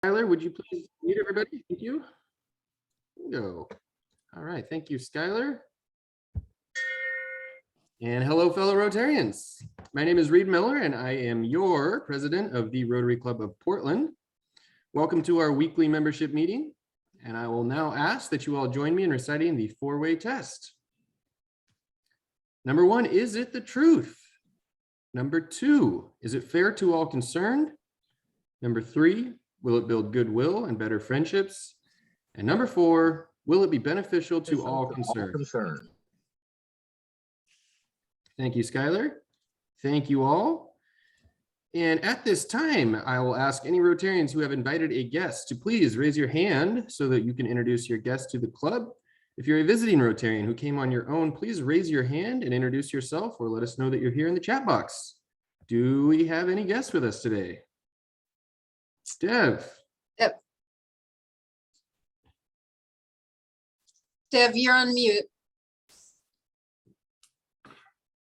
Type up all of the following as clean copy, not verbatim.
Skylar, would you please mute everybody? Thank you. Go. All right, thank you, Skylar. And hello, fellow Rotarians. My name is Reed Miller, and I am your president of the Rotary Club of Portland. Welcome to our weekly membership meeting, and I will now ask that you all join me in reciting the four-way test. Number one, is it the truth? Number two, is it fair to all concerned? Number three, will it build goodwill and better friendships? And number four, will it be beneficial to all concerned? Thank you, Skylar. Thank you all. And at this time, I will ask any Rotarians who have invited a guest to please raise your hand so that you can introduce your guest to the club. If you're a visiting Rotarian who came on your own, please raise your hand and introduce yourself or let us know that you're here in the chat box. Do we have any guests with us today? Dev. Yep. Dev, you're on mute.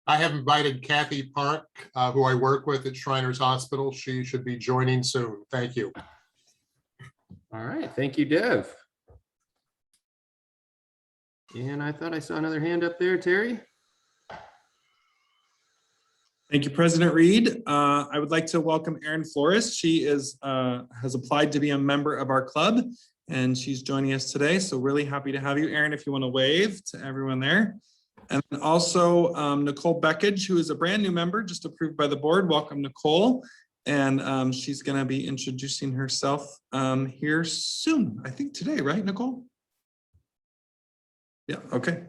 I have invited Kathy Park, who I work with at Shriners Hospital. She should be joining soon. Thank you. All right, thank you, Dev. And I thought I saw another hand up there, Terry. Thank you, President Reed. I would like to welcome Erin Flores. She has applied to be a member of our club, and she's joining us today. So really happy to have you, Erin, if you want to wave to everyone there. And also Nicole Beckage, who is a brand new member, just approved by the board. Welcome, Nicole. And she's going to be introducing herself here soon. I think today, right, Nicole? Yeah, okay.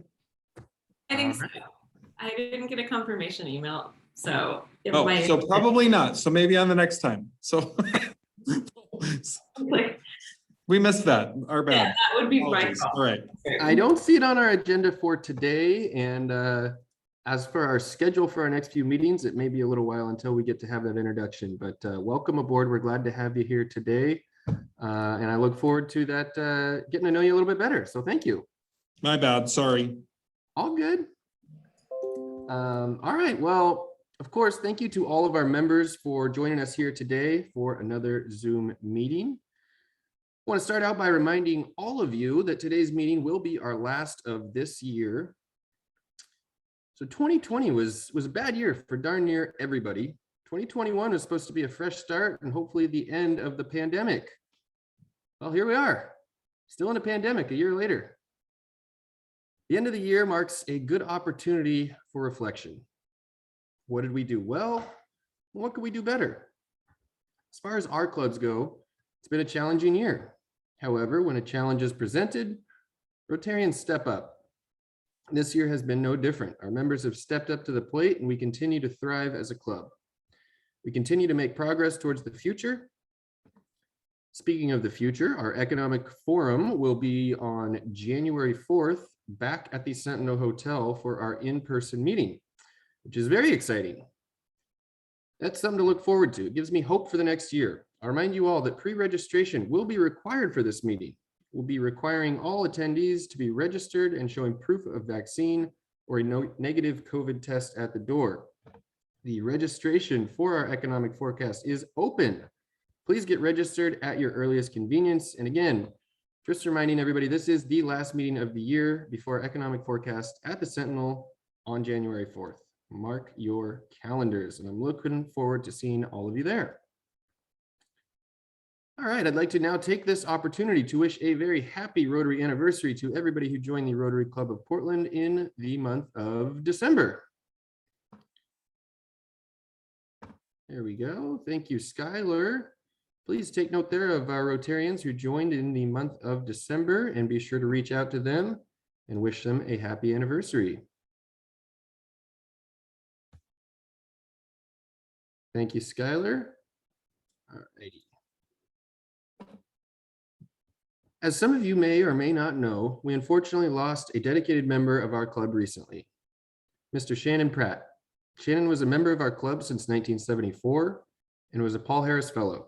I think so. I didn't get a confirmation email, so it Oh, might. so probably not. So maybe on the next time. So we missed that. Our bad. Yeah, that would be my call. All right. I don't see it on our agenda for today. And as for our schedule for our next few meetings, it may be a little while until we get to have that introduction. But welcome aboard. We're glad to have you here today. And I look forward to that, getting to know you a little bit better. So thank you. My bad. Sorry. All good. All right. Well, of course, thank you to all of our members for joining us here today for another Zoom meeting. I want to start out by reminding all of you that today's meeting will be our last of this year. So 2020 was a bad year for darn near everybody. 2021 was supposed to be a fresh start and hopefully the end of the pandemic. Well, here we are, still in a pandemic a year later. The end of the year marks a good opportunity for reflection. What did we do well? What could we do better? As far as our clubs go, it's been a challenging year. However, when a challenge is presented, Rotarians step up. This year has been no different. Our members have stepped up to the plate and we continue to thrive as a club. We continue to make progress towards the future. Speaking of the future, our economic forum will be on January 4th back at the Sentinel Hotel for our in-person meeting, which is very exciting. That's something to look forward to. It gives me hope for the next year. I'll remind you all that pre-registration will be required for this meeting. We'll be requiring all attendees to be registered and showing proof of vaccine or a negative COVID test at the door. The registration for our economic forecast is open. Please get registered at your earliest convenience. And again, just reminding everybody, this is the last meeting of the year before economic forecast at the Sentinel on January 4th. Mark your calendars, and I'm looking forward to seeing all of you there. All right, I'd like to now take this opportunity to wish a very happy Rotary anniversary to everybody who joined the Rotary Club of Portland in the month of December. There we go. Thank you, Skylar. Please take note there of our Rotarians who joined in the month of December and be sure to reach out to them and wish them a happy anniversary. Thank you, Skylar. All righty. As some of you may or may not know, we unfortunately lost a dedicated member of our club recently, Mr. Shannon Pratt. Shannon was a member of our club since 1974 and was a Paul Harris Fellow.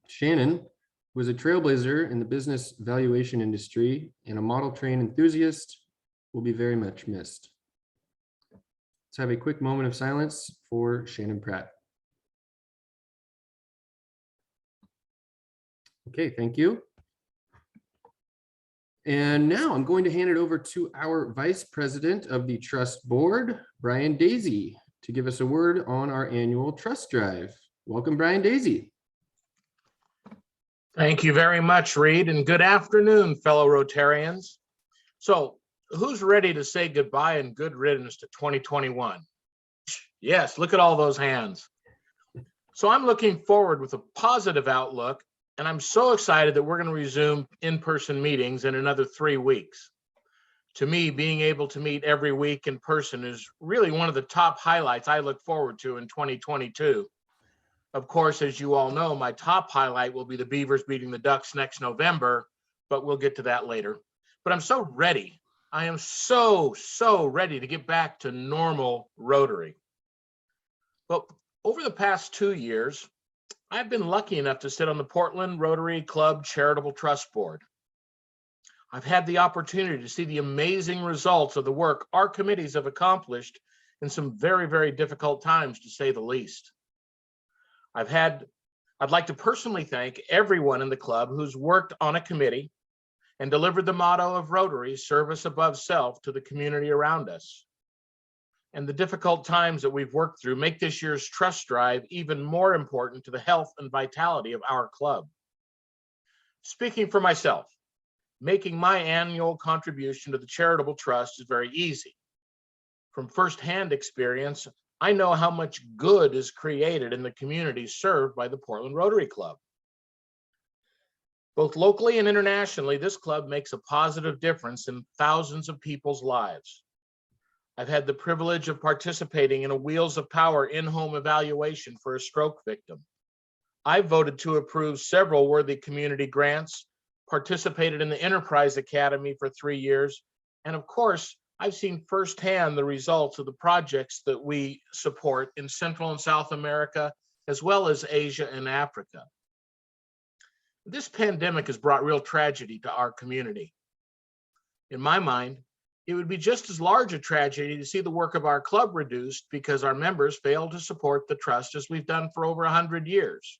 Shannon was a trailblazer in the business valuation industry and a model train enthusiast, will be very much missed. Let's have a quick moment of silence for Shannon Pratt. Okay, thank you. And now I'm going to hand it over to our Vice President of the Trust Board, Brian Daisy, to give us a word on our annual Trust Drive. Welcome, Brian Daisy. Thank you very much, Reed, and good afternoon, fellow Rotarians. So, who's ready to say goodbye and good riddance to 2021? Yes, look at all those hands. So I'm looking forward with a positive outlook, and I'm so excited that we're going to resume in-person meetings in another 3 weeks. To me, being able to meet every week in person is really one of the top highlights I look forward to in 2022. Of course, as you all know, my top highlight will be the Beavers beating the Ducks next November, but we'll get to that later. But I'm so ready. I am so ready to get back to normal Rotary. Well, over the past 2 years, I've been lucky enough to sit on the Portland Rotary Club Charitable Trust Board. I've had the opportunity to see the amazing results of the work our committees have accomplished in some very difficult times, to say the least. I'd like to personally thank everyone in the club who's worked on a committee and delivered the motto of Rotary, service above self, to the community around us. And the difficult times that we've worked through make this year's Trust Drive even more important to the health and vitality of our club. Speaking for myself, making my annual contribution to the charitable trust is very easy. From firsthand experience, I know how much good is created in the communities served by the Portland Rotary Club. Both locally and internationally, this club makes a positive difference in thousands of people's lives. I've had the privilege of participating in a Wheels of Power in-home evaluation for a stroke victim. I voted to approve several worthy community grants, participated in the Enterprise Academy for 3 years, and of course, I've seen firsthand the results of the projects that we support in Central and South America, as well as Asia and Africa. This pandemic has brought real tragedy to our community. In my mind, it would be just as large a tragedy to see the work of our club reduced because our members failed to support the trust as we've done for over 100 years.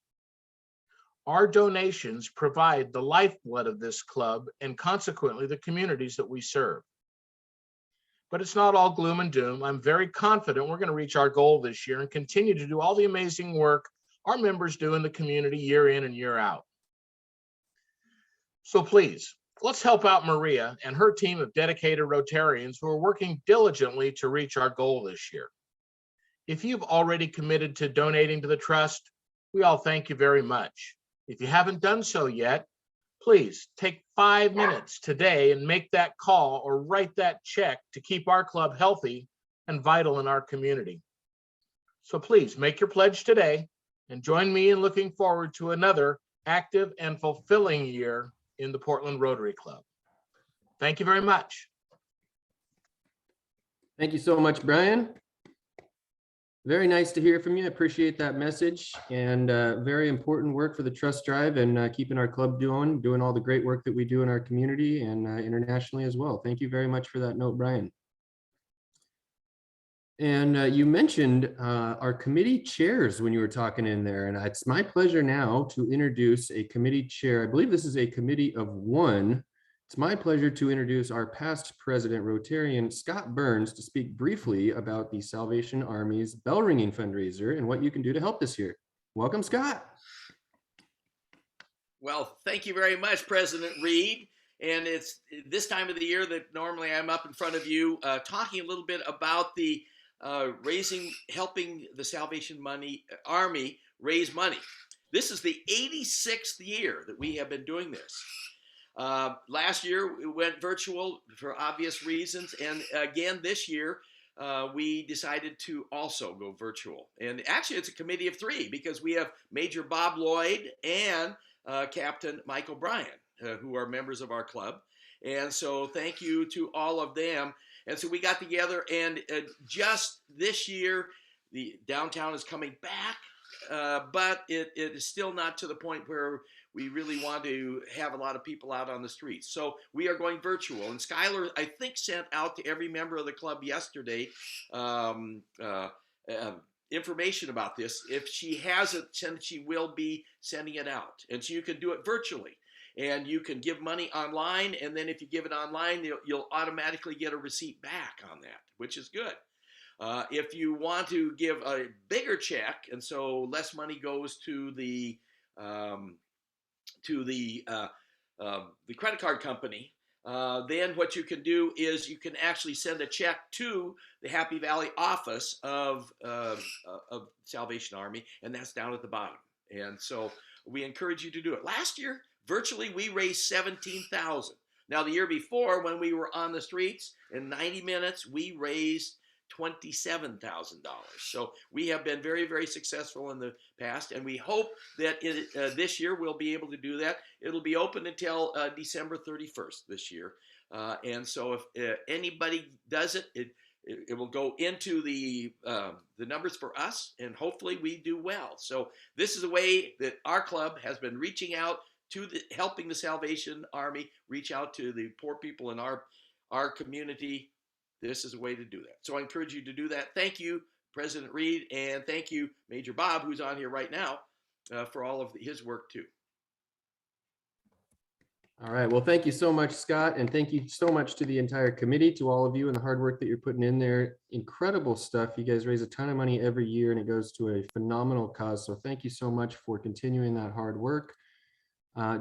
Our donations provide the lifeblood of this club and consequently the communities that we serve. But it's not all gloom and doom. I'm very confident we're going to reach our goal this year and continue to do all the amazing work our members do in the community year in and year out. So please, let's help out Maria and her team of dedicated Rotarians who are working diligently to reach our goal this year. If you've already committed to donating to the trust, we all thank you very much. If you haven't done so yet, please take 5 minutes today and make that call or write that check to keep our club healthy and vital in our community. So please make your pledge today and join me in looking forward to another active and fulfilling year in the Portland Rotary Club. Thank you very much. Thank you so much, Brian. Very nice to hear from you. I appreciate that message, and very important work for the Trust Drive and keeping our club doing all the great work that we do in our community and internationally as well. Thank you very much for that note, Brian. And you mentioned our committee chairs when you were talking in there, and it's my pleasure now to introduce a committee chair. I believe this is a committee of one. It's my pleasure to introduce our past president, Rotarian Scott Burns, to speak briefly about the Salvation Army's bell ringing fundraiser and what you can do to help this year. Welcome, Scott. Well, thank you very much, President Reed. And it's this time of the year that normally I'm up in front of you talking a little bit about the helping the Salvation Army raise money. This is the 86th year that we have been doing this. Last year we went virtual for obvious reasons, and again this year we decided to also go virtual. And actually it's a committee of 3 because we have Major Bob Lloyd and Captain Michael Bryan, who are members of our club. And so thank you to all of them. And so we got together, and just this year, the downtown is coming back, but it is still not to the point where we really want to have a lot of people out on the streets. So we are going virtual. And Skylar, I think, sent out to every member of the club yesterday information about this. If she hasn't, she will be sending it out. And so you can do it virtually. And you can give money online. And then if you give it online, you'll automatically get a receipt back on that, which is good. If you want to give a bigger check, and so less money goes to the credit card company, then what you can do is you can actually send a check to the Happy Valley office of Salvation Army, and that's down at the bottom. And so we encourage you to do it. Last year, virtually, we raised $17,000. Now, the year before, when we were on the streets, in 90 minutes, we raised $27,000. So we have been very, very successful in the past, and we hope that this year we'll be able to do that. It'll be open until December 31st this year. And so if anybody does it, it will go into the numbers for us, and hopefully we do well. So this is a way that our club has been reaching out to helping the Salvation Army reach out to the poor people in our community. This is a way to do that. So I encourage you to do that. Thank you, President Reed, and thank you, Major Bob, who's on here right now, for all of his work too. All right. Well, thank you so much, Scott. And thank you so much to the entire committee, to all of you and the hard work that you're putting in there. Incredible stuff. You guys raise a ton of money every year and it goes to a phenomenal cause. So thank you so much for continuing that hard work.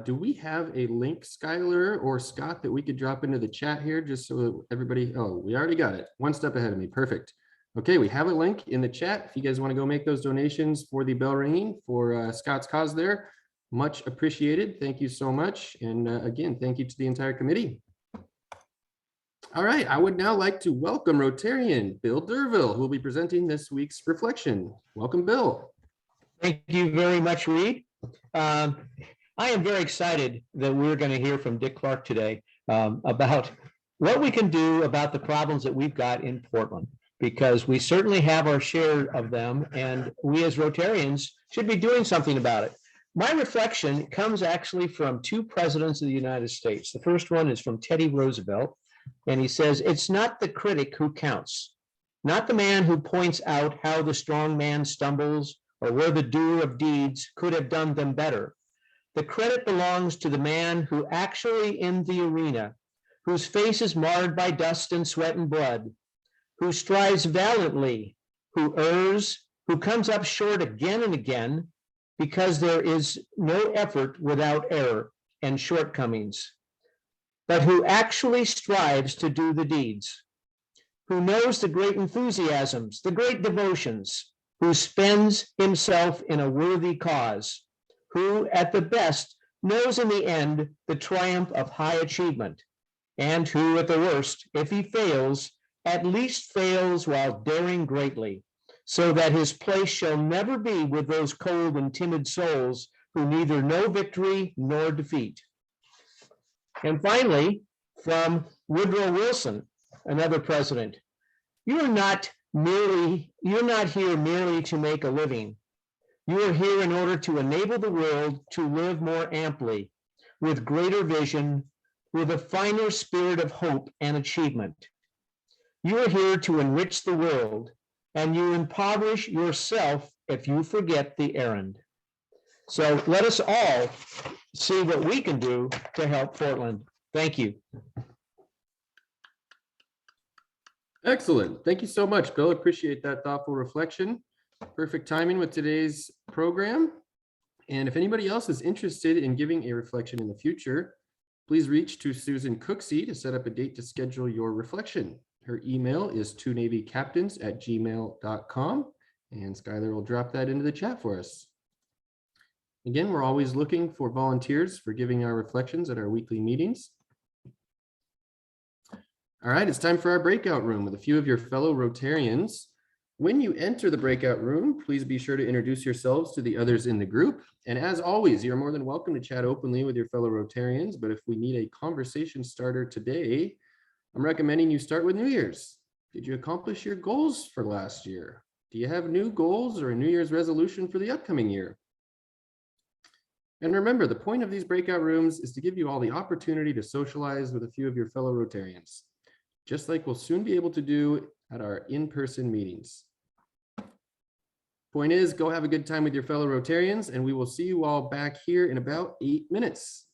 Do we have a link, Skylar or Scott, that we could drop into the chat here just so everybody, oh, we already got it. One step ahead of me. Perfect. Okay, we have a link in the chat. If you guys want to go make those donations for the bell ringing for Scott's cause there, much appreciated. Thank you so much. And again, thank you to the entire committee. All right, I would now like to welcome Rotarian Bill Derville, who will be presenting this week's reflection. Welcome, Bill. Thank you very much, Reed. I am very excited that we're going to hear from Dick Clark today about what we can do about the problems that we've got in Portland, because we certainly have our share of them, and we as Rotarians should be doing something about it. My reflection comes actually from two presidents of the United States. The first one is from Teddy Roosevelt, and he says, "It's not the critic who counts, not the man who points out how the strong man stumbles or where the doer of deeds could have done them better. The credit belongs to the man who actually in the arena, whose face is marred by dust and sweat and blood, who strives valiantly, who errs, who comes up short again and again, because there is no effort without error and shortcomings, but who actually strives to do the deeds, who knows the great enthusiasms, the great devotions, who spends himself in a worthy cause, who at the best knows in the end the triumph of high achievement, and who at the worst, if he fails, at least fails while daring greatly, so that his place shall never be with those cold and timid souls who neither know victory nor defeat." And finally, from Woodrow Wilson, another president, you're not here merely to make a living. You are here in order to enable the world to live more amply, with greater vision, with a finer spirit of hope and achievement. You are here to enrich the world, and you impoverish yourself if you forget the errand. So let us all see what we can do to help Portland. Thank you. Excellent. Thank you so much, Bill. Appreciate that thoughtful reflection. Perfect timing with today's program. And if anybody else is interested in giving a reflection in the future, please reach to Susan Cooksey to set up a date to schedule your reflection. Her email is twonavycaptains@gmail.com, and Skylar will drop that into the chat for us. Again, we're always looking for volunteers for giving our reflections at our weekly meetings. All right, it's time for our breakout room with a few of your fellow Rotarians. When you enter the breakout room, please be sure to introduce yourselves to the others in the group. And as always, you're more than welcome to chat openly with your fellow Rotarians, but if we need a conversation starter today, I'm recommending you start with New Year's. Did you accomplish your goals for last year? Do you have new goals or a New Year's resolution for the upcoming year? And remember, the point of these breakout rooms is to give you all the opportunity to socialize with a few of your fellow Rotarians, just like we'll soon be able to do at our in-person meetings. Point is, go have a good time with your fellow Rotarians, and we will see you all back here in about 8 minutes.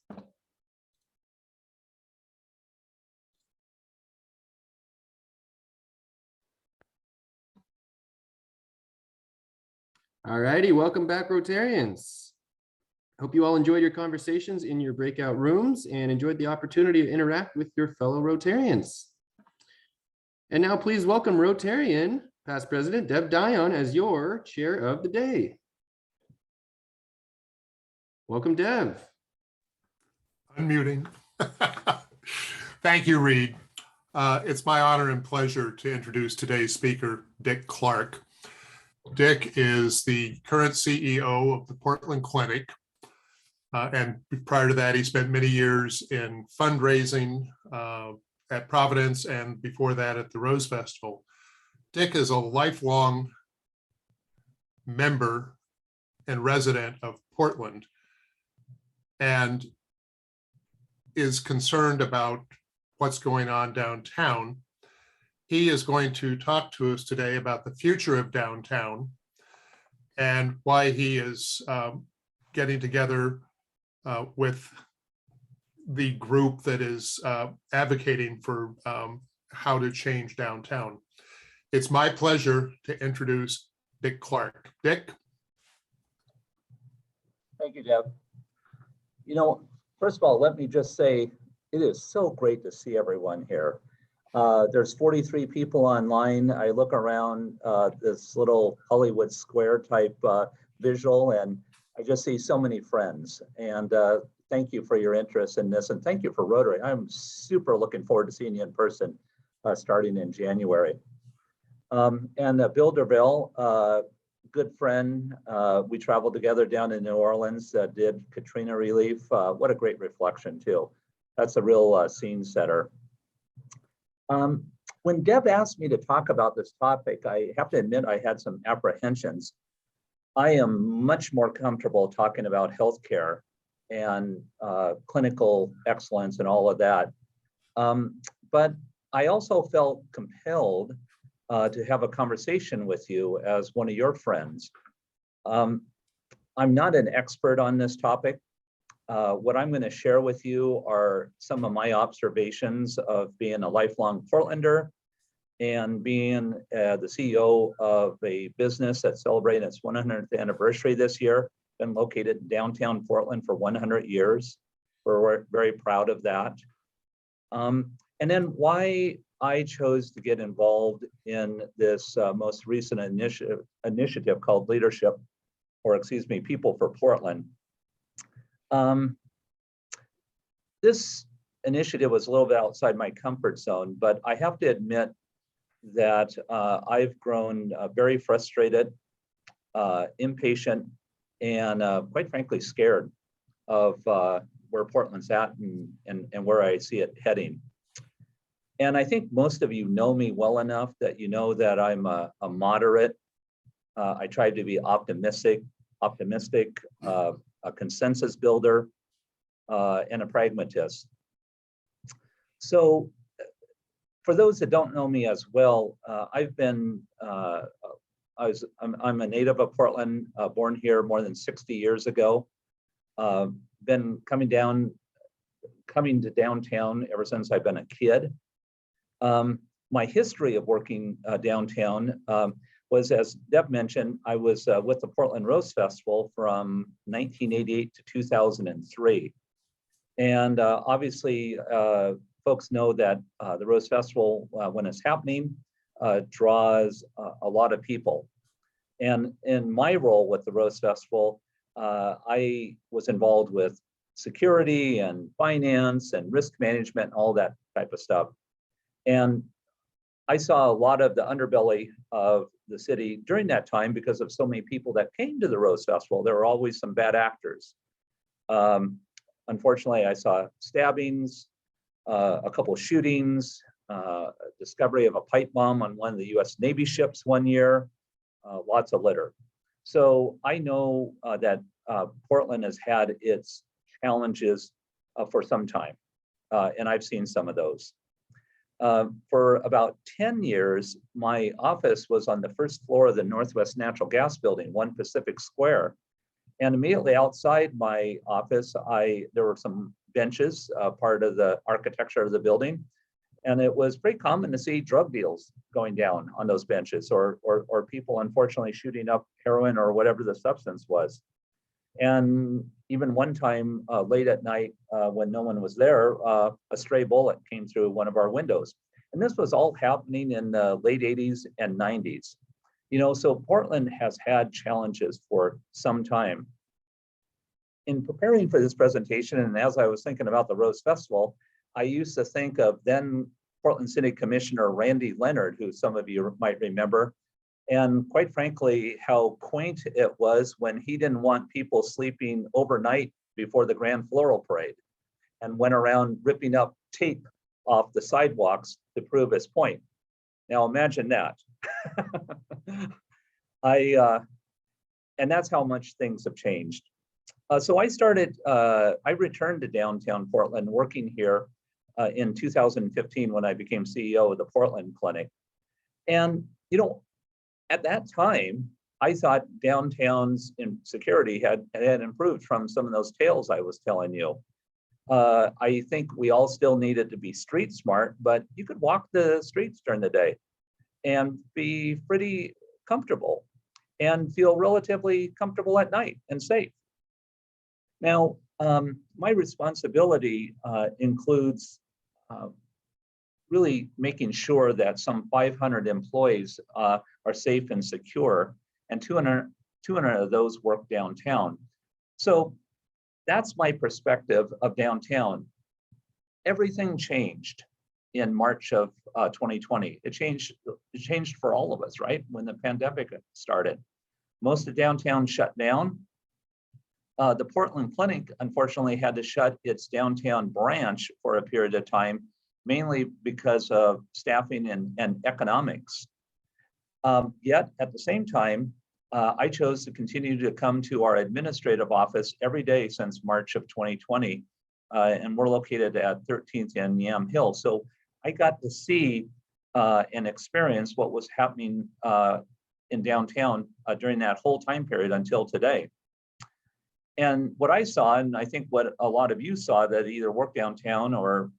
All righty, welcome back, Rotarians. Hope you all enjoyed your conversations in your breakout rooms and enjoyed the opportunity to interact with your fellow Rotarians. And now please welcome Rotarian past President Deb Dion as your chair of the day. Welcome, Deb. Unmuting. Thank you, Reed. It's my honor and pleasure to introduce today's speaker, Dick Clark. Dick is the current CEO of the Portland Clinic. And prior to that, he spent many years in fundraising at Providence and before that at the Rose Festival. Dick is a lifelong member and resident of Portland and is concerned about what's going on downtown. He is going to talk to us today about the future of downtown and why he is getting together with the group that is advocating for how to change downtown. It's my pleasure to introduce Dick Clark. Dick? Thank you, Deb. You know, first of all, let me just say, it is so great to see everyone here. There's 43 people online. I look around this little Hollywood Square type visual, and I just see so many friends. And thank you for your interest in this, and thank you for Rotary. I'm super looking forward to seeing you in person starting in January. And Bill Derville, good friend. We traveled together down in New Orleans, did Katrina relief. What a great reflection too. That's a real scene setter. When Deb asked me to talk about this topic, I have to admit I had some apprehensions. I am much more comfortable talking about healthcare and clinical excellence and all of that. But I also felt compelled to have a conversation with you as one of your friends. I'm not an expert on this topic. What I'm going to share with you are some of my observations of being a lifelong Portlander and being the CEO of a business that's celebrating its 100th anniversary this year. Been located in downtown Portland for 100 years. We're very proud of that. And then why I chose to get involved in this most recent initiative called Leadership, or excuse me, People for Portland. This initiative was a little bit outside my comfort zone, but I have to admit that I've grown very frustrated, impatient, and quite frankly scared of where Portland's at and where I see it heading. And I think most of you know me well enough that you know that I'm a moderate. I try to be optimistic, a consensus builder, and a pragmatist. So for those that don't know me as well, I'm a native of Portland, born here more than 60 years ago. Been coming to downtown ever since I've been a kid. My history of working downtown was, as Deb mentioned, I was with the Portland Rose Festival from 1988 to 2003. And obviously, folks know that the Rose Festival, when it's happening, draws a lot of people. And in my role with the Rose Festival, I was involved with security and finance and risk management, all that type of stuff. And I saw a lot of the underbelly of the city during that time because of so many people that came to the Rose Festival. There were always some bad actors. Unfortunately, I saw stabbings, a couple of shootings, discovery of a pipe bomb on one of the US Navy ships one year, lots of litter. So I know that Portland has had its challenges for some time, and I've seen some of those. For about 10 years, my office was on the first floor of the Northwest Natural Gas Building, 1 Pacific Square. And immediately outside my office, there were some benches, part of the architecture of the building. And it was pretty common to see drug deals going down on those benches, or people unfortunately shooting up heroin or whatever the substance was. And even one time late at night when no one was there, a stray bullet came through one of our windows. And this was all happening in the late 80s and 90s. You know, so Portland has had challenges for some time. In preparing for this presentation, and as I was thinking about the Rose Festival, I used to think of then Portland City Commissioner Randy Leonard, who some of you might remember, and quite frankly, how quaint it was when he didn't want people sleeping overnight before the Grand Floral Parade and went around ripping up tape off the sidewalks to prove his point. Now imagine that. And that's how much things have changed. So I returned to downtown Portland, working here in 2015 when I became CEO of the Portland Clinic. And, you know, at that time, I thought downtown's security had improved from some of those tales I was telling you. I think we all still needed to be street smart, but you could walk the streets during the day and be pretty comfortable and feel relatively comfortable at night and safe. Now, my responsibility includes really making sure that some 500 employees are safe and secure, and 200 of those work downtown. So that's my perspective of downtown. Everything changed in March of 2020. It changed for all of us, right? When the pandemic started. Most of downtown shut down. The Portland Clinic, unfortunately, had to shut its downtown branch for a period of time, mainly because of staffing and economics. Yet, at the same time, I chose to continue to come to our administrative office every day since March of 2020, and we're located at 13th and Yam Hill. So I got to see and experience what was happening in downtown during that whole time period until today. And what I saw, and I think what a lot of you saw that either worked downtown or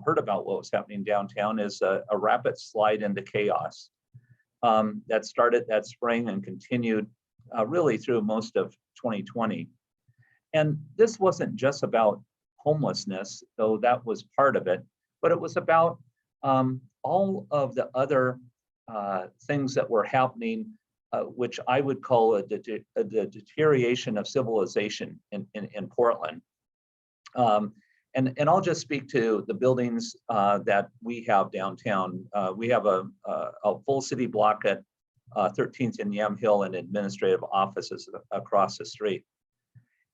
heard about what was happening downtown, is a rapid slide into chaos that started that spring and continued really through most of 2020. And this wasn't just about homelessness, though that was part of it, but it was about all of the other things that were happening, which I would call a deterioration of civilization in Portland. And I'll just speak to the buildings that we have downtown. We have a full city block at 13th and Yam Hill and administrative offices across the street.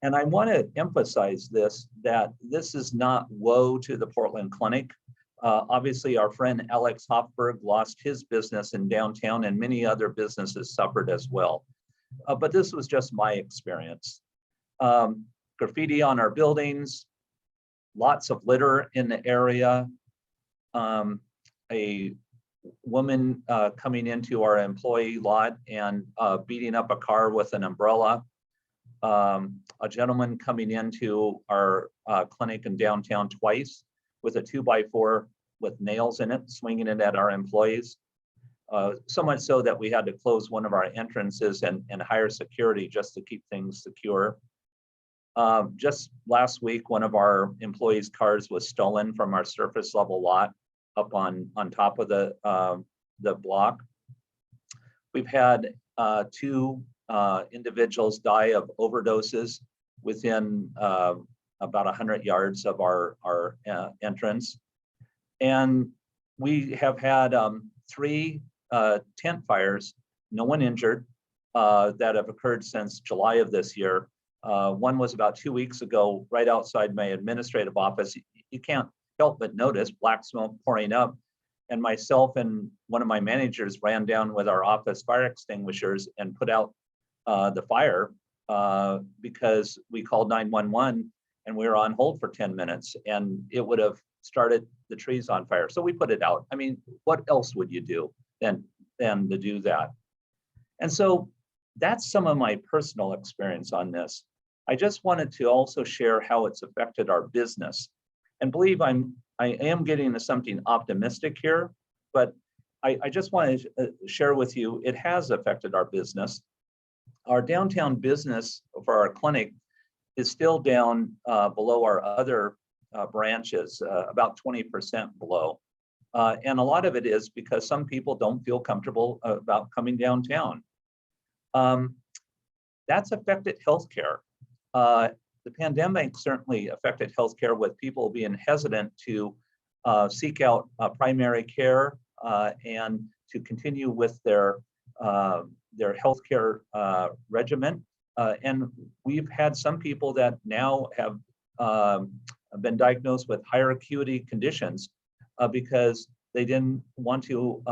And I want to emphasize that this is not woe to the Portland Clinic. Obviously, our friend Alex Hoffberg lost his business in downtown, and many other businesses suffered as well. But this was just my experience. Graffiti on our buildings, lots of litter in the area, a woman coming into our employee lot and beating up a car with an umbrella, a gentleman coming into our clinic in downtown twice with a 2x4 with nails in it, swinging it at our employees. So much so that we had to close one of our entrances and hire security just to keep things secure. Just last week, one of our employees' cars was stolen from our surface level lot up on top of the block. We've had 2 individuals die of overdoses within about 100 yards of our entrance. And we have had 3 tent fires, no one injured, that have occurred since July of this year. One was about 2 weeks ago, right outside my administrative office. You can't help but notice black smoke pouring up. And myself and one of my managers ran down with our office fire extinguishers and put out the fire because we called 911 and we were on hold for 10 minutes and it would have started the trees on fire. So we put it out. I mean, what else would you do than to do that? And so that's some of my personal experience on this. I just wanted to also share how it's affected our business, and believe I am getting to something optimistic here, but I just want to share with you, it has affected our business. Our downtown business for our clinic is still down below our other branches, about 20% below. And a lot of it is because some people don't feel comfortable about coming downtown. That's affected healthcare. The pandemic certainly affected healthcare, with people being hesitant to seek out primary care and to continue with their healthcare regimen. And we've had some people that now have been diagnosed with higher acuity conditions because they didn't want to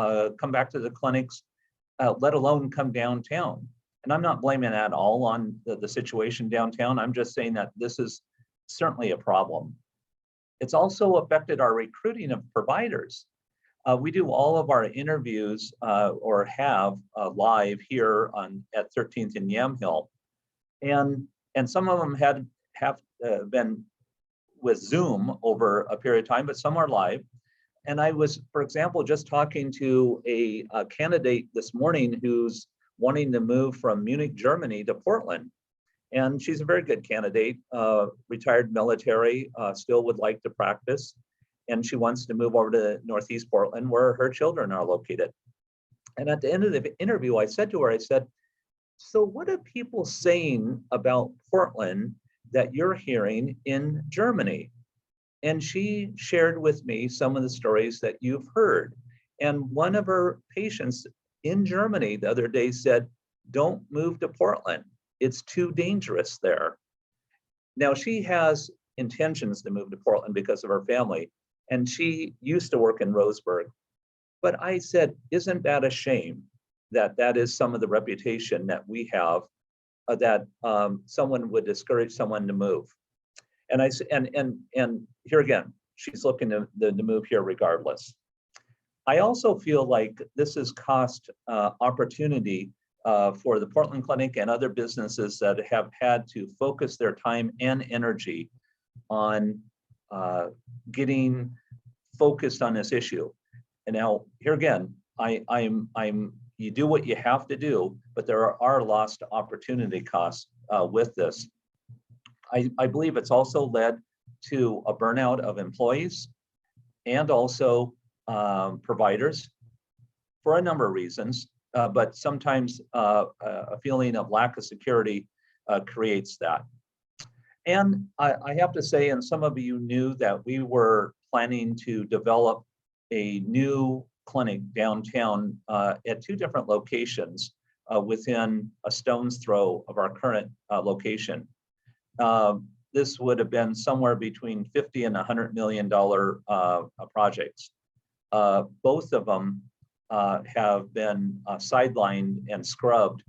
come back to the clinics, let alone come downtown. And I'm not blaming that all on the situation downtown. I'm just saying that this is certainly a problem. It's also affected our recruiting of providers. We do all of our interviews or have live here at 13th and Yamhill. And some of them have been with Zoom over a period of time, but some are live. And I was, for example, just talking to a candidate this morning who's wanting to move from Munich, Germany to Portland. And she's a very good candidate, retired military, still would like to practice. And she wants to move over to Northeast Portland where her children are located. And at the end of the interview, I said to her, I said, so what are people saying about Portland that you're hearing in Germany? And she shared with me some of the stories that you've heard. And one of her patients in Germany the other day said, don't move to Portland. It's too dangerous there. Now she has intentions to move to Portland because of her family, and she used to work in Roseburg. But I said, isn't that a shame that that is some of the reputation that we have, that someone would discourage someone to move? And I said, and here again, she's looking to move here regardless. I also feel like this has cost opportunity for the Portland Clinic and other businesses that have had to focus their time and energy on getting focused on this issue. And now here again, you do what you have to do, but there are lost opportunity costs with this. I believe it's also led to a burnout of employees and also providers for a number of reasons, but sometimes a feeling of lack of security creates that. And I have to say, and some of you knew that we were planning to develop a new clinic downtown at 2 different locations within a stone's throw of our current location. This would have been somewhere between $50 and $100 million projects. Both of them have been sidelined and scrubbed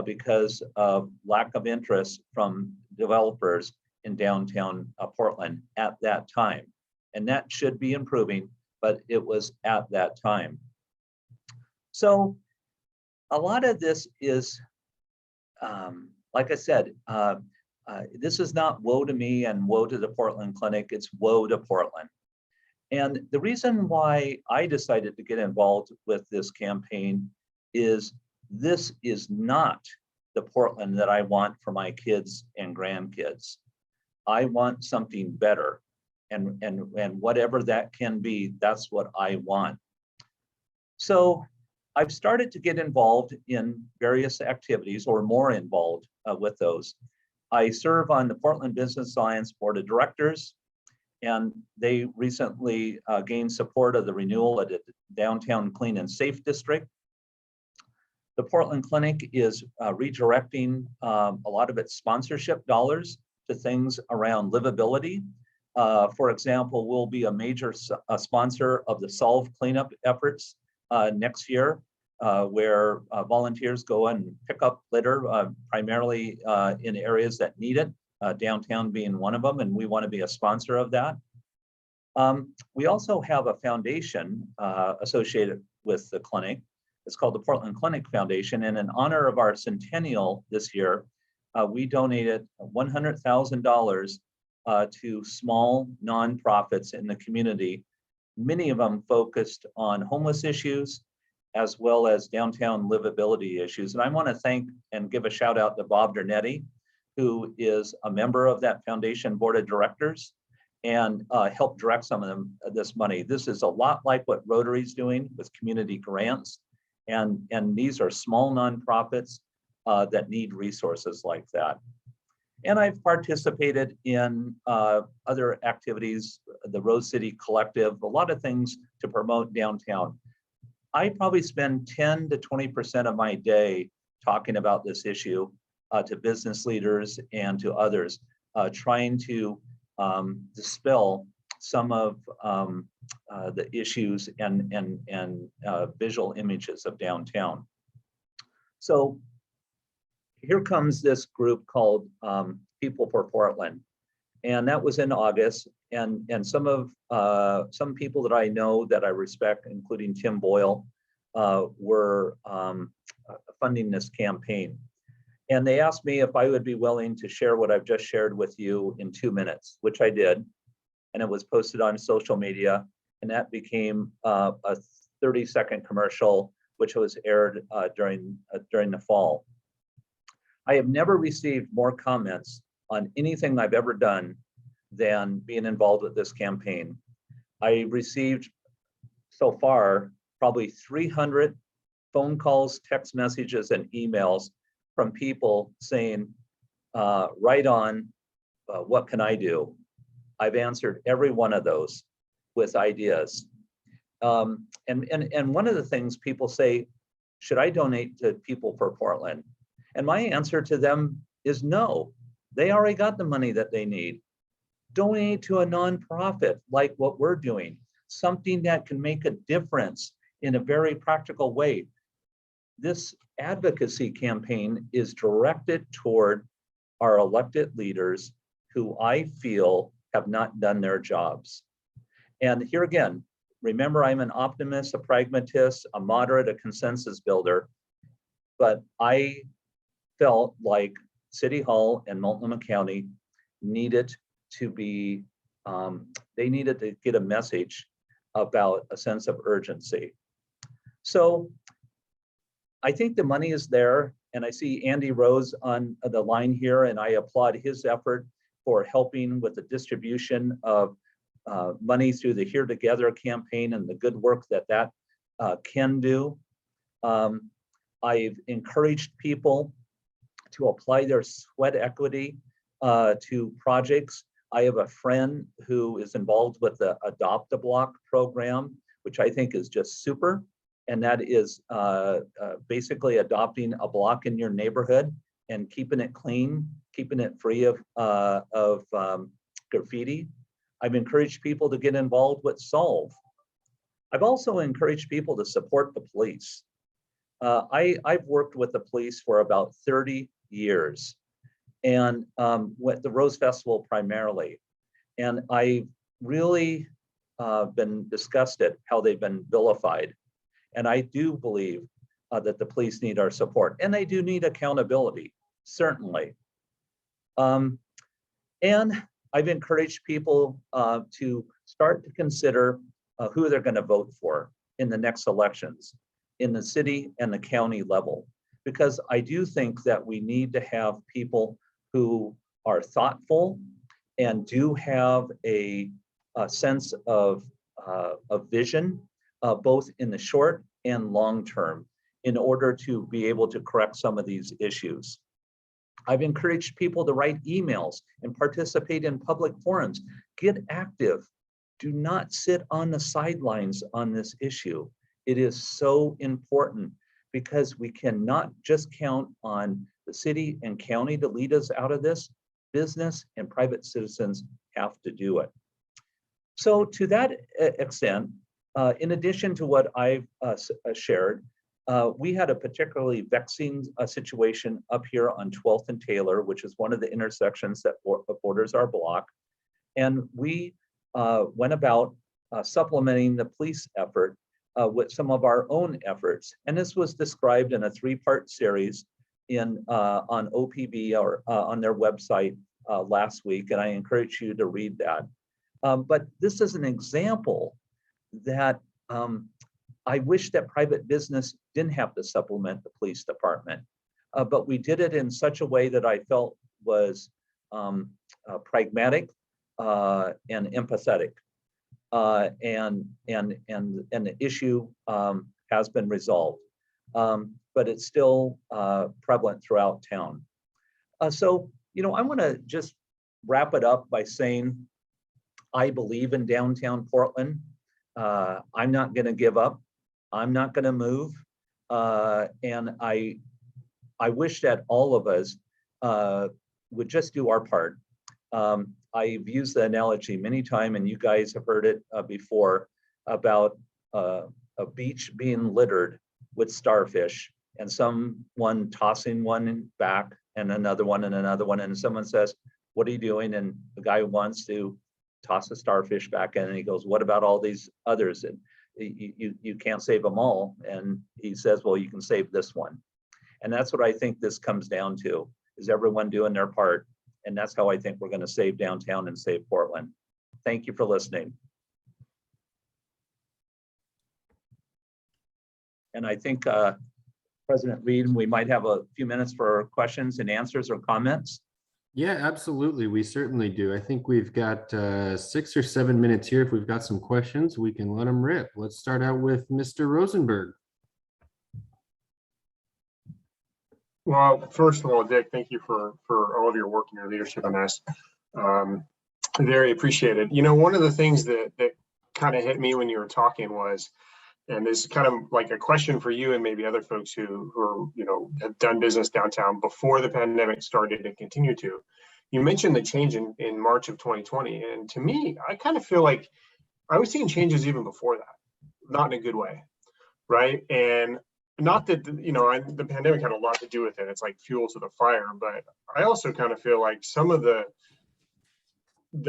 because of lack of interest from developers in downtown Portland at that time. And that should be improving, but it was at that time. So a lot of this is, like I said, this is not woe to me and woe to the Portland Clinic, it's woe to Portland. And the reason why I decided to get involved with this campaign is this is not the Portland that I want for my kids and grandkids. I want something better. And whatever that can be, that's what I want. So I've started to get involved in various activities, or more involved with those. I serve on the Portland Business Alliance Board of Directors, and they recently gained support of the renewal of the Downtown Clean and Safe District. The Portland Clinic is redirecting a lot of its sponsorship dollars to things around livability. For example, we'll be a major sponsor of the Solve cleanup efforts next year, where volunteers go and pick up litter, primarily in areas that need it, downtown being one of them, and we want to be a sponsor of that. We also have a foundation associated with the clinic. It's called the Portland Clinic Foundation, and in honor of our centennial this year, we donated $100,000 to small nonprofits in the community, many of them focused on homeless issues, as well as downtown livability issues. And I want to thank and give a shout out to Bob Dernetti, who is a member of that foundation board of directors and helped direct some of this money. This is a lot like what Rotary is doing with community grants. And these are small nonprofits that need resources like that. And I've participated in other activities, the Rose City Collective, a lot of things to promote downtown. I probably spend 10 to 20% of my day talking about this issue to business leaders and to others, trying to dispel some of the issues and visual images of downtown. So here comes this group called People for Portland, and that was in August. And some people that I know that I respect, including Tim Boyle, were funding this campaign. And they asked me if I would be willing to share what I've just shared with you in 2 minutes, which I did. And it was posted on social media, and that became a 30-second commercial, which was aired during the fall. I have never received more comments on anything I've ever done than being involved with this campaign. I received so far probably 300 phone calls, text messages, and emails from people saying, right on, what can I do? I've answered every one of those with ideas. And one of the things people say, should I donate to People for Portland? And my answer to them is no. They already got the money that they need. Donate to a nonprofit like what we're doing, something that can make a difference in a very practical way. This advocacy campaign is directed toward our elected leaders who I feel have not done their jobs. And here again, remember, I'm an optimist, a pragmatist, a moderate, a consensus builder, but I felt like City Hall and Multnomah County needed to be, they needed to get a message about a sense of urgency. So I think the money is there, and I see Andy Rose on the line here, and I applaud his effort for helping with the distribution of money through the Here Together campaign and the good work that can do. I've encouraged people to apply their sweat equity to projects. I have a friend who is involved with the Adopt a Block program, which I think is just super. And that is basically adopting a block in your neighborhood and keeping it clean, keeping it free of graffiti. I've encouraged people to get involved with Solve. I've also encouraged people to support the police. I've worked with the police for about 30 years, and with the Rose Festival primarily. And I've really been disgusted how they've been vilified. And I do believe that the police need our support, and they do need accountability, certainly. And I've encouraged people to start to consider who they're going to vote for in the next elections in the city and the county level, because I do think that we need to have people who are thoughtful and do have a sense of vision, both in the short and long term, in order to be able to correct some of these issues. I've encouraged people to write emails and participate in public forums. Get active. Do not sit on the sidelines on this issue. It is so important because we cannot just count on the city and county to lead us out of this. Business and private citizens have to do it. So to that extent, in addition to what I've shared, We had a particularly vexing situation up here on 12th and Taylor, which is one of the intersections that borders our block. And we went about supplementing the police effort with some of our own efforts. And this was described in a 3-part series on OPB or on their website last week. And I encourage you to read that. But this is an example that I wish that private business didn't have to supplement the police department, but we did it in such a way that I felt was pragmatic and empathetic, and the issue has been resolved, but it's still prevalent throughout town. So, I want to just wrap it up by saying I believe in downtown Portland. I'm not going to give up. I'm not going to move. And I wish that all of us would just do our part. I've used the analogy many times, and you guys have heard it before, about a beach being littered with starfish and someone tossing one back and another one and another one. And someone says, "What are you doing?" And the guy wants to toss a starfish back in, and he goes, "What about all these others?" And you can't save them all. And he says, "Well, you can save this one." And that's what I think this comes down to, is everyone doing their part. And that's how I think we're going to save downtown and save Portland. Thank you for listening. And I think President Reed, we might have a few minutes for questions and answers or comments. Yeah, absolutely. We certainly do. I think we've got 6 or 7 minutes here. If we've got some questions, we can let them rip. Let's start out with Mr. Rosenberg. Well, first of all, Dick, thank you for all of your work and your leadership on this. Very appreciated. One of the things that kind of hit me when you were talking was, and this is kind of like a question for you and maybe other folks who have done business downtown before the pandemic started and continue to. You mentioned the change in March of 2020. And to me, I kind of feel like I was seeing changes even before that, not in a good way, right? And not that, the pandemic had a lot to do with it. It's like fuel to the fire. But I also kind of feel like some of the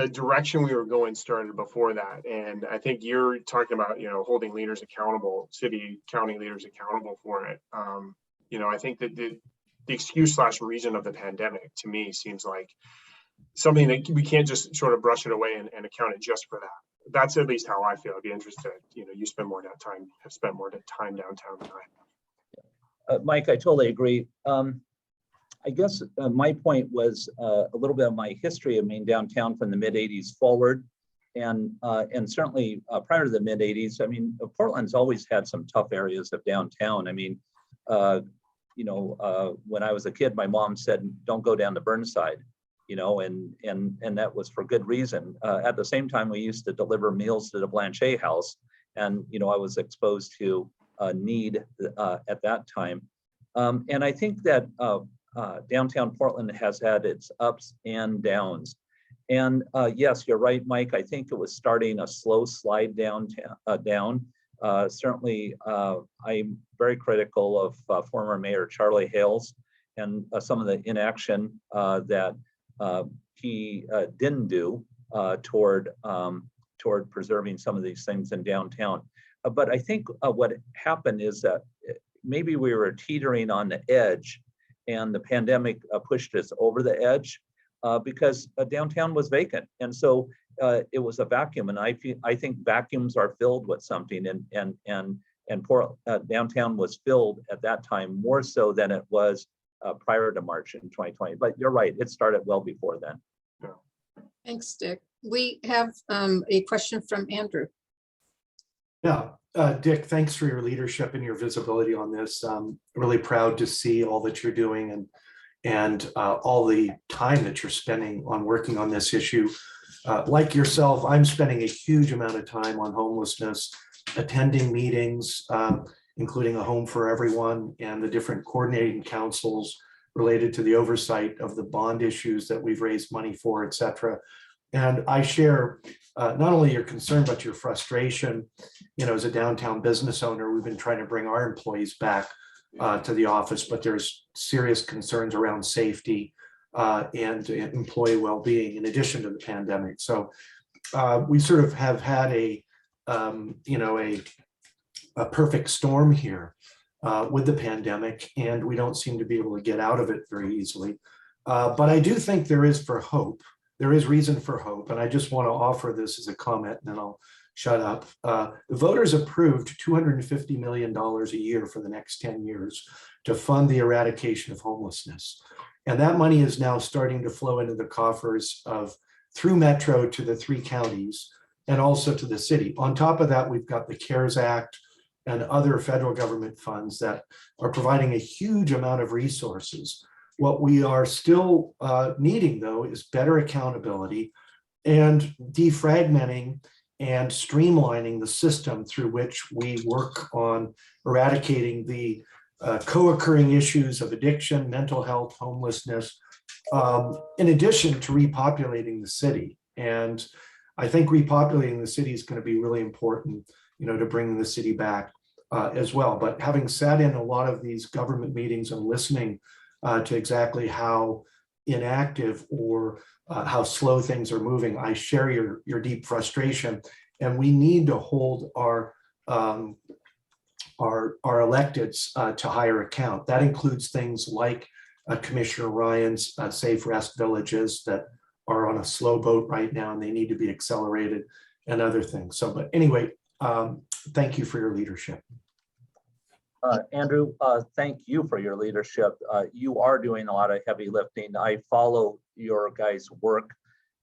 direction we were going started before that. And I think you're talking about, holding leaders accountable, city, county leaders accountable for it. I think that the excuse/reason of the pandemic, to me, seems like something that we can't just sort of brush it away and account it just for that. That's at least how I feel. I'd be interested. You spend more time, have spent more time downtown than I have. Mike, I totally agree. I guess my point was a little bit of my history of downtown from the mid 80s forward. And certainly prior to the mid 80s, Portland's always had some tough areas of downtown. When I was a kid, my mom said, "Don't go down to Burnside," and that was for good reason. At the same time, we used to deliver meals to the Blanchet House. And, I was exposed to need at that time. And I think that downtown Portland has had its ups and downs. And yes, you're right, Mike. I think it was starting a slow slide down. Certainly, I'm very critical of former Mayor Charlie Hales and some of the inaction that he didn't do toward preserving some of these things in downtown. But I think what happened is that maybe we were teetering on the edge, and the pandemic pushed us over the edge because downtown was vacant. And so it was a vacuum. And I think vacuums are filled with something. And downtown was filled at that time more so than it was prior to March in 2020. But you're right, it started well before then. Thanks, Dick. We have a question from Andrew. Yeah, Dick, thanks for your leadership and your visibility on this. I'm really proud to see all that you're doing and all the time that you're spending on working on this issue. Like yourself, I'm spending a huge amount of time on homelessness, attending meetings, including a Home for Everyone and the different coordinating councils related to the oversight of the bond issues that we've raised money for, et cetera. And I share not only your concern, but your frustration. As a downtown business owner, we've been trying to bring our employees back to the office, but there's serious concerns around safety and employee well-being in addition to the pandemic. So we sort of have had a perfect storm here with the pandemic, and we don't seem to be able to get out of it very easily. But I do think there is reason for hope. And I just want to offer this as a comment, and then I'll shut up. The voters approved $250 million a year for the next 10 years to fund the eradication of homelessness. And that money is now starting to flow into the coffers through Metro to the 3 counties and also to the city. On top of that, we've got the CARES Act and other federal government funds that are providing a huge amount of resources. What we are still needing, though, is better accountability and defragmenting and streamlining the system through which we work on eradicating the co-occurring issues of addiction, mental health, homelessness, in addition to repopulating the city. And I think repopulating the city is going to be really important, to bring the city back as well. But having sat in a lot of these government meetings and listening to exactly how inactive or how slow things are moving, I share your deep frustration, and we need to hold our electeds to higher account. That includes things like Commissioner Ryan's safe rest villages that are on a slow boat right now, and they need to be accelerated, and other things. So, but anyway, thank you for your leadership. Andrew, thank you for your leadership. You are doing a lot of heavy lifting. I follow your guys' work,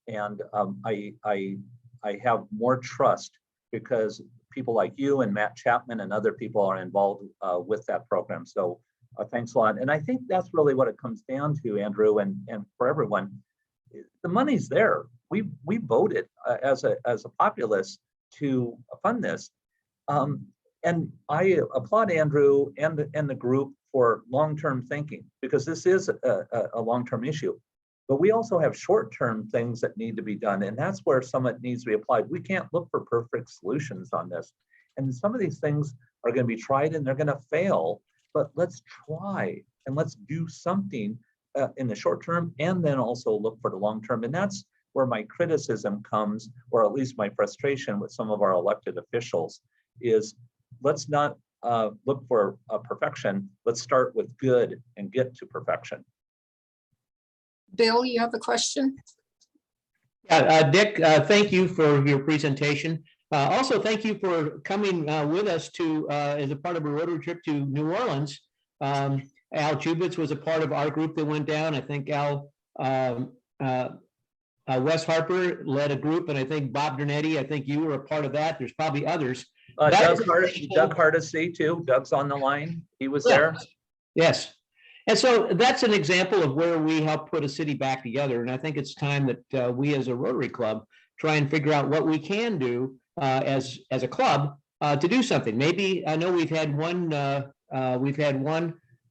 and I have more trust because people like you and Matt Chapman and other people are involved with that program. So thanks a lot. And I think that's really what it comes down to, Andrew, and for everyone. The money's there. We voted as a populace to fund this. And I applaud Andrew and the group for long-term thinking, because this is a long-term issue. But we also have short-term things that need to be done, and that's where some of it needs to be applied. We can't look for perfect solutions on this. And some of these things are going to be tried and they're going to fail, but let's try and let's do something in the short term, and then also look for the long term. And that's where my criticism comes, or at least my frustration with some of our elected officials, is let's not look for perfection. Let's start with good and get to perfection. Bill, you have a question? Yeah, Dick, thank you for your presentation. Also, thank you for coming with us to as a part of a Rotary trip to New Orleans. Al Chubitz was a part of our group that went down. I think Al Wes Harper led a group, and I think Bob Dernetti, I think you were a part of that. There's probably others. Doug Hardesty too. Doug's on the line. He was there. Yes. And so that's an example of where we help put a city back together. And I think it's time that we as a Rotary Club try and figure out what we can do as a club to do something. Maybe, I know we've had one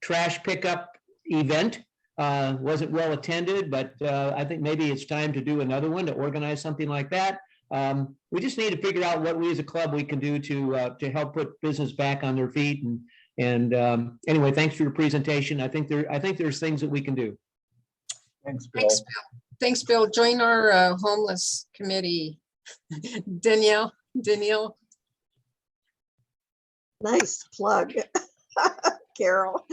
trash pickup event, wasn't well attended, but I think maybe it's time to do another one, to organize something like that. We just need to figure out what we as a club we can do to help put business back on their feet. And anyway, thanks for your presentation. I think there's things that we can do. Thanks, Bill. Thanks, Bill. Thanks, Bill. Join our homeless committee. Danielle. Nice plug, Carol.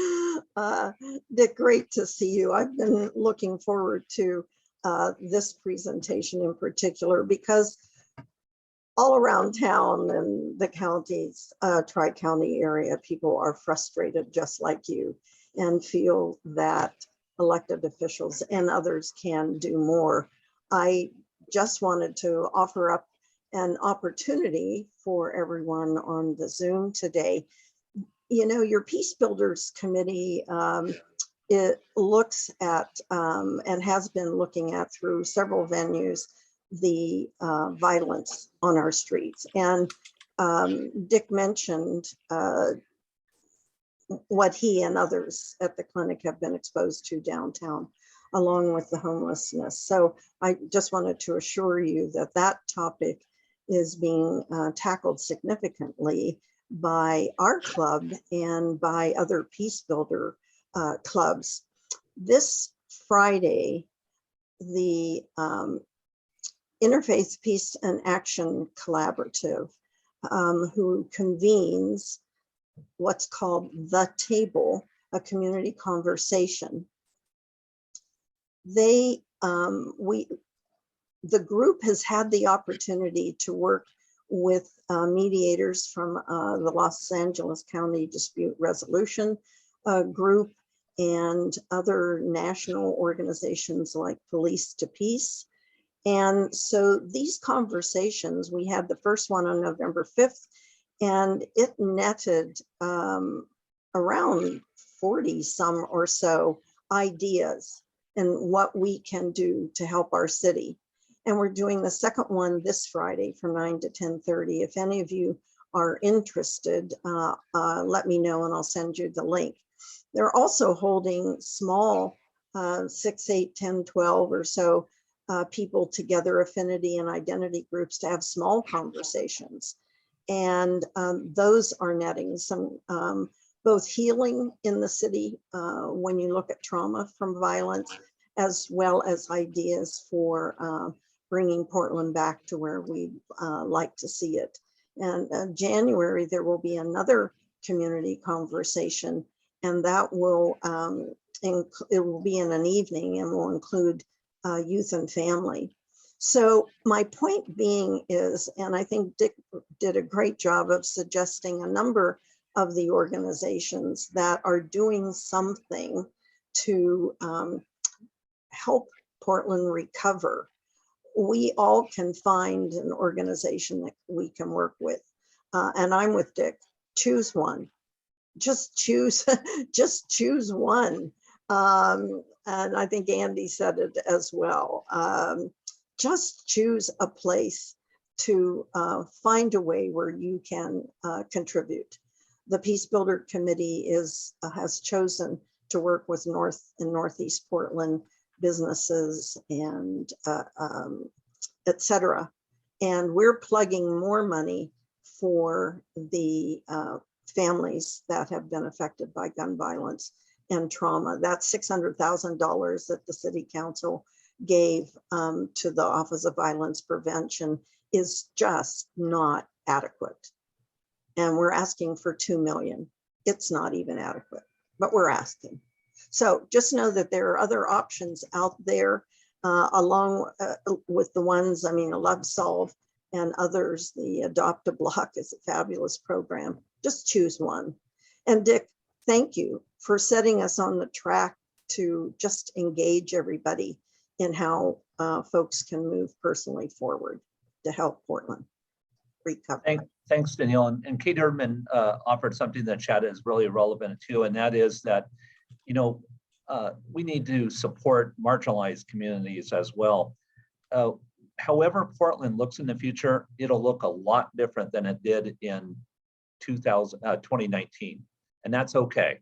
Dick, great to see you. I've been looking forward to this presentation in particular, because all around town and the counties, Tri-County area, people are frustrated just like you and feel that elected officials and others can do more. I just wanted to offer up an opportunity for everyone on the Zoom today. You know, your Peace Builders Committee, it looks at and has been looking at through several venues the violence on our streets. And Dick mentioned what he and others at the clinic have been exposed to downtown. along with the homelessness. So I just wanted to assure you that that topic is being tackled significantly by our club and by other peace builder clubs. This Friday, the Interfaith Peace and Action Collaborative, who convenes what's called The Table, a community conversation. The group has had the opportunity to work with mediators from the Los Angeles County Dispute Resolution Group and other national organizations like Police to Peace. And so these conversations, we had the first one on November 5th, and it netted around 40 some or so ideas and what we can do to help our city. And we're doing the second one this Friday from 9 to 10:30. If any of you are interested, let me know and I'll send you the link. They're also holding small 6, 8, 10, 12 or so people together, affinity and identity groups, to have small conversations. And those are netting some both healing in the city when you look at trauma from violence, as well as ideas for bringing Portland back to where we'd like to see it. And January, there will be another community conversation, and that will, it will be in an evening and will include youth and family. So my point being is, and I think Dick did a great job of suggesting a number of the organizations that are doing something to help Portland recover. We all can find an organization that we can work with. And I'm with Dick. Choose one. Just choose, just choose one. And I think Andy said it as well. Just choose a place to find a way where you can contribute. The Peace Builder Committee has chosen to work with North and Northeast Portland businesses and et cetera. And we're plugging more money for the families that have been affected by gun violence and trauma. That's $600,000 that the City Council gave to the Office of Violence Prevention is just not adequate. And we're asking for 2 million. It's not even adequate, but we're asking. So just know that there are other options out there along with the ones, I mean, Love Solve and others. The Adopt a Block is a fabulous program. Just choose one. And Dick, thank you for setting us on the track to just engage everybody in how folks can move personally forward to help Portland recover. Thanks, Danielle. And Kate Erdman offered something that Chad is really relevant to, and that is that, you know, we need to support marginalized communities as well. However Portland looks in the future, it'll look a lot different than it did in 2019, and that's okay.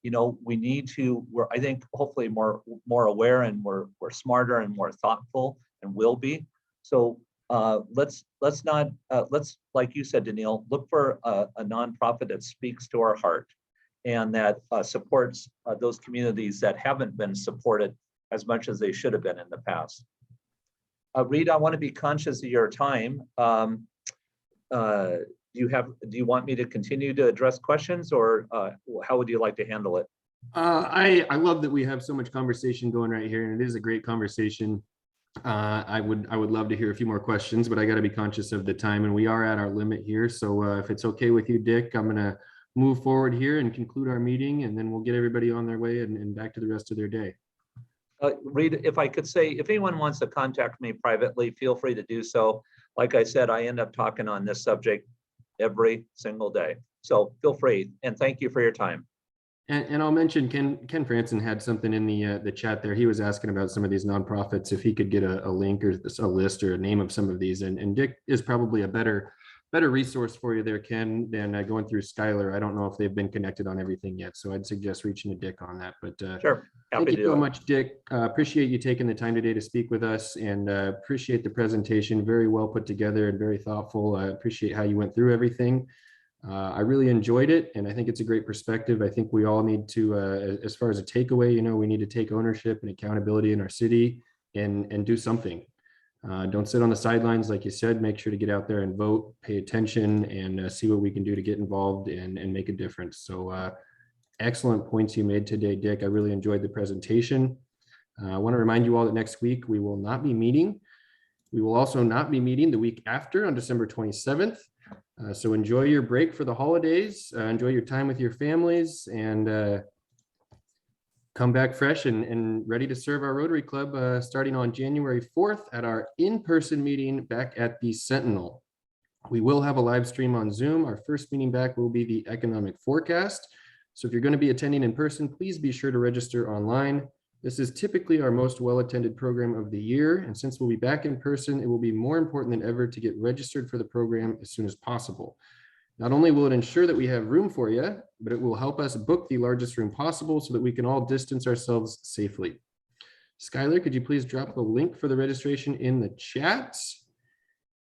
You know, we need to, I think, hopefully more aware, and we're smarter and more thoughtful, and will be. So let's not, like you said, Danielle, look for a nonprofit that speaks to our heart and that supports those communities that haven't been supported as much as they should have been in the past. Reed, I want to be conscious of your time. Do you want me to continue to address questions, or how would you like to handle it? I love that we have so much conversation going right here, and it is a great conversation. I would love to hear a few more questions, but I got to be conscious of the time, and we are at our limit here. So if it's okay with you, Dick, I'm going to move forward here and conclude our meeting, and then we'll get everybody on their way and back to the rest of their day. Reed, if I could say, if anyone wants to contact me privately, feel free to do so. Like I said, I end up talking on this subject every single day. So feel free, and thank you for your time. And I'll mention Ken Franson had something in the chat there. He was asking about some of these nonprofits, if he could get a link or a list or a name of some of these. And Dick is probably a better better resource for you there, Ken, than going through Skylar. I don't know if they've been connected on everything yet, so I'd suggest reaching to Dick on that. But Sure. thank Happy you to do so it. much, Dick. Appreciate you taking the time today to speak with us, and appreciate the presentation. Very well put together and very thoughtful. I appreciate how you went through everything. I really enjoyed it, and I think it's a great perspective. I think we all need to, as far as a takeaway, you know, we need to take ownership and accountability in our city and do something. Don't sit on the sidelines, like you said. Make sure to get out there and vote, pay attention, and see what we can do to get involved and make a difference. So excellent points you made today, Dick. I really enjoyed the presentation. I want to remind you all that next week we will not be meeting. We will also not be meeting the week after on December 27th. So enjoy your break for the holidays. Enjoy your time with your families, and come back fresh and ready to serve our Rotary Club starting on January 4th at our in-person meeting back at the Sentinel. We will have a live stream on Zoom. Our first meeting back will be the economic forecast. So if you're going to be attending in person, please be sure to register online. This is typically our most well-attended program of the year, and since we'll be back in person, it will be more important than ever to get registered for the program as soon as possible. Not only will it ensure that we have room for you, but it will help us book the largest room possible so that we can all distance ourselves safely. Skylar, could you please drop the link for the registration in the chat?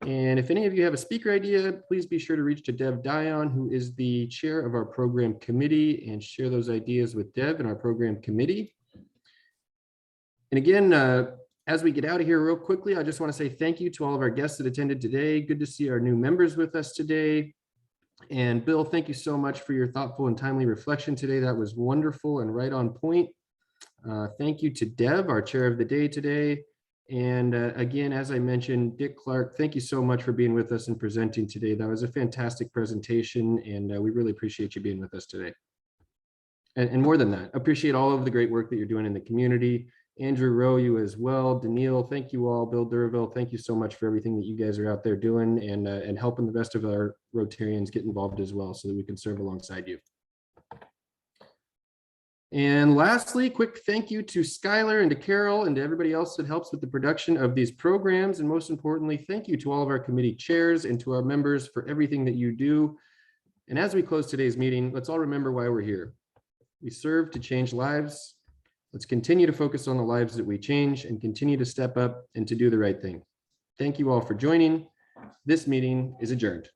And if any of you have a speaker idea, please be sure to reach to Dev Dion, who is the chair of our program committee, and share those ideas with Dev and our program committee. And again, as we get out of here real quickly, I just want to say thank you to all of our guests that attended today. Good to see our new members with us today. And Bill, thank you so much for your thoughtful and timely reflection today. That was wonderful and right on point. Thank you to Deb, our chair of the day today. And again, as I mentioned, Dick Clark, thank you so much for being with us and presenting today. That was a fantastic presentation, and we really appreciate you being with us today. And more than that, appreciate all of the great work that you're doing in the community. Andrew Rowe, you as well. Daniil, thank you all. Bill Durville, thank you so much for everything that you guys are out there doing, and helping the rest of our Rotarians get involved as well so that we can serve alongside you. And lastly, quick thank you to Skylar and to Carol and to everybody else that helps with the production of these programs. And most importantly, thank you to all of our committee chairs and to our members for everything that you do. And as we close today's meeting, let's all remember why we're here. We serve to change lives. Let's continue to focus on the lives that we change and continue to step up and to do the right thing. Thank you all for joining. This meeting is adjourned.